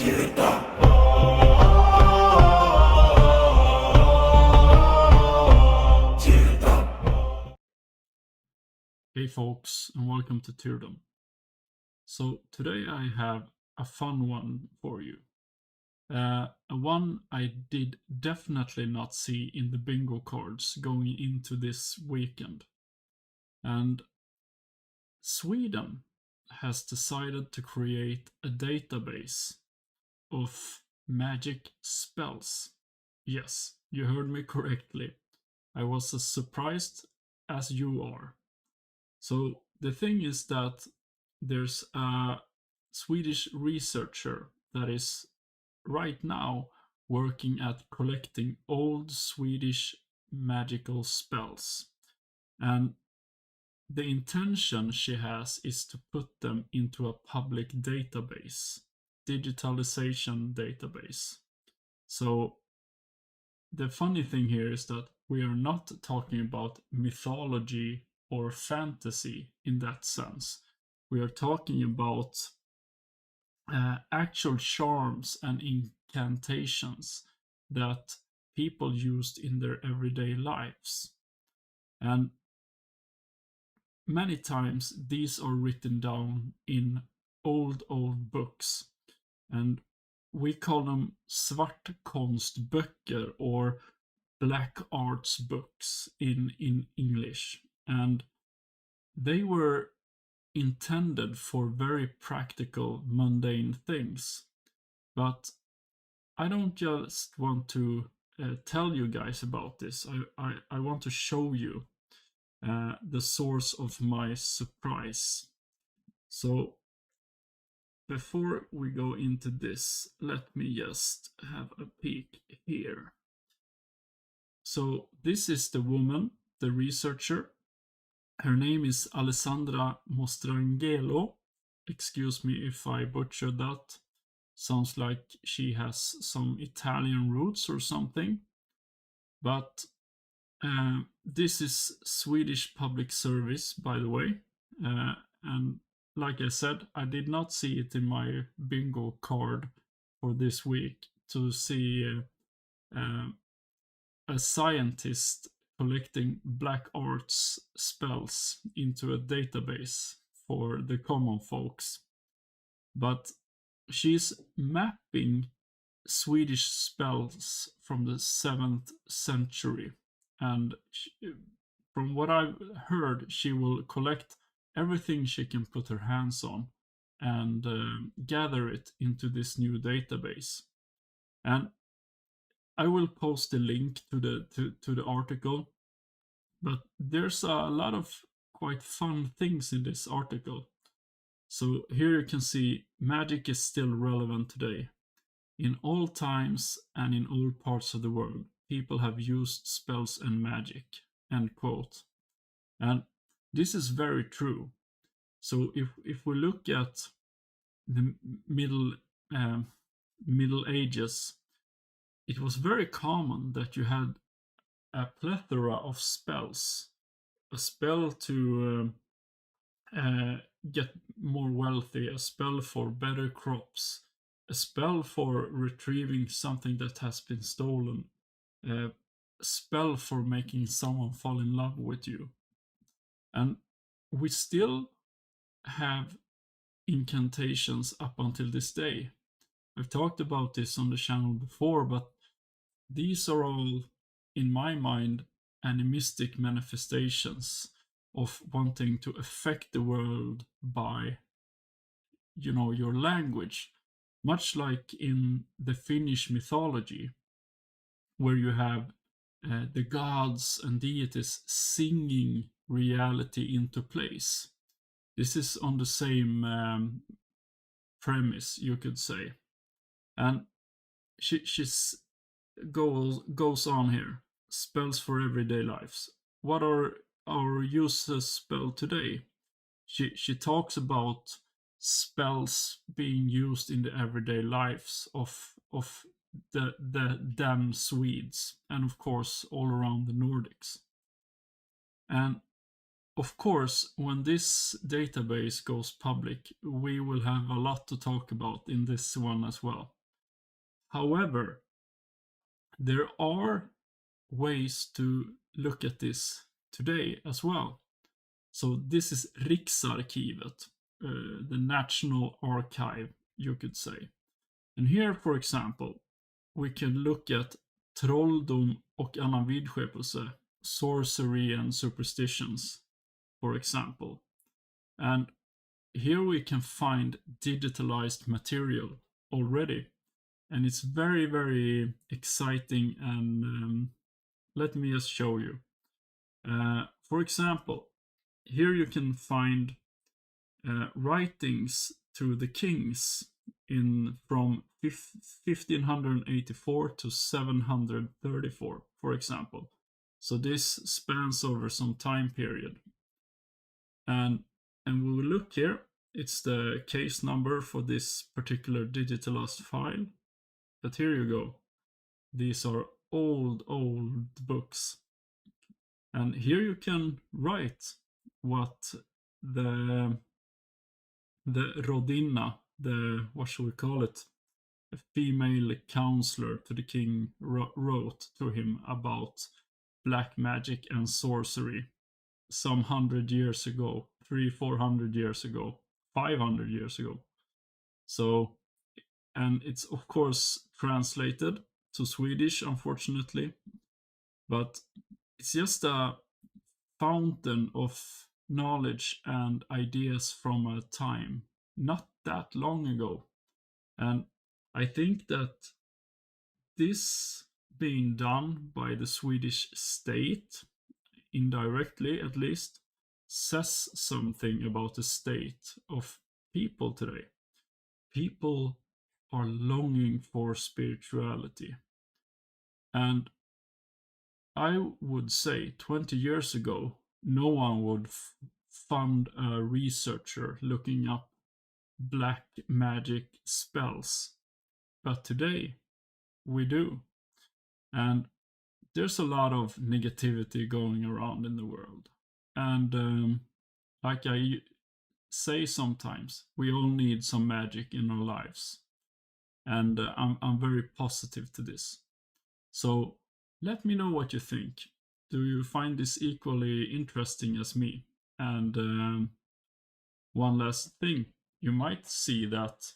Hey folks, and welcome to Tyrdom. So today I have a fun one for you. A one I did definitely not see in the bingo cards going into this weekend. And Sweden has decided to create a database of magic spells. Yes, you heard me correctly. I was as surprised as you are. So the thing is that there's a Swedish researcher that is right now working at collecting old Swedish magical spells. And the intention she has is to put them into a public database, digitalization database. So the funny thing here is that we are not talking about mythology or fantasy in that sense. We are talking about actual charms and incantations that people used in their everyday lives. And many times these are written down in old books. And we call them svartkonstböcker or black arts books in English. And they were intended for very practical, mundane things. But I don't just want to tell you guys about this. I want to show you the source of my surprise. So before we go into this, let me just have a peek here. So this is the woman, the researcher. Her name is Alexandra Mastrangelo. Excuse me if I butchered that. Sounds like she has some Italian roots or something. But this is Swedish public service, by the way. And like I said, I did not see it in my bingo card for this week to see a scientist collecting black arts spells into a database for the common folks. But she's mapping Swedish spells from the 7th century. And from what I've heard, she will collect everything she can put her hands on and gather it into this new database. And I will post the link to the article, but there's a lot of quite fun things in this article. So here you can see magic is still relevant today. In all times and in all parts of the world, people have used spells and magic, end quote. And this is very true. So if we look at the Middle Ages, it was very common that you had a plethora of spells. A spell to get more wealthy, a spell for better crops, a spell for retrieving something that has been stolen, a spell for making someone fall in love with you. And we still have incantations up until this day. I've talked about this on the channel before, but these are all, in my mind, animistic manifestations of wanting to affect the world by, your language. Much like in the Finnish mythology, where you have the gods and deities singing reality into place. This is on the same premise, you could say. And she goes on here. Spells for everyday lives. What are our uses spell today? She talks about spells being used in the everyday lives of the damn Swedes, and of course all around the Nordics. And of course, when this database goes public, we will have a lot to talk about in this one as well. However, there are ways to look at this today as well. So this is Riksarkivet, the National Archive, you could say. And here, for example, we can look at trolldom och annan vidskepelse, sorcery and superstitions, for example. And here we can find digitalized material already. And it's very, very exciting. And let me just show you. For example, here you can find writings to the kings from 1584 to 734, for example. So this spans over some time period. And we will look here. It's the case number for this particular digitalized file. But here you go. These are old books. And here you can write what the Rodinna, what should we call it? A female counselor to the king wrote to him about black magic and sorcery some 100 years ago, 300-400 years ago, 500 years ago. So, and it's of course translated to Swedish, unfortunately, but it's just a fountain of knowledge and ideas from a time not that long ago. And I think that this being done by the Swedish state, indirectly at least, says something about the state of people today. People are longing for spirituality. And I would say 20 years ago, no one would fund a researcher looking up black magic spells. But today, we do. And there's a lot of negativity going around in the world. And like I say sometimes, we all need some magic in our lives. And I'm very positive to this. So let me know what you think. Do you find this equally interesting as me? And one last thing, you might see that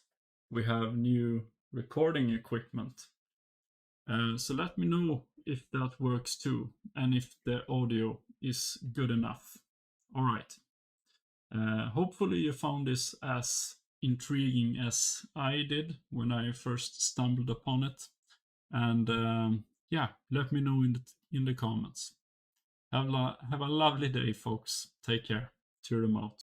we have new recording equipment. So let me know if that works too, and if the audio is good enough. All right. Hopefully you found this as intriguing as I did when I first stumbled upon it. And yeah, let me know in the comments. Have a lovely day, folks. Take care. Tyrdom out.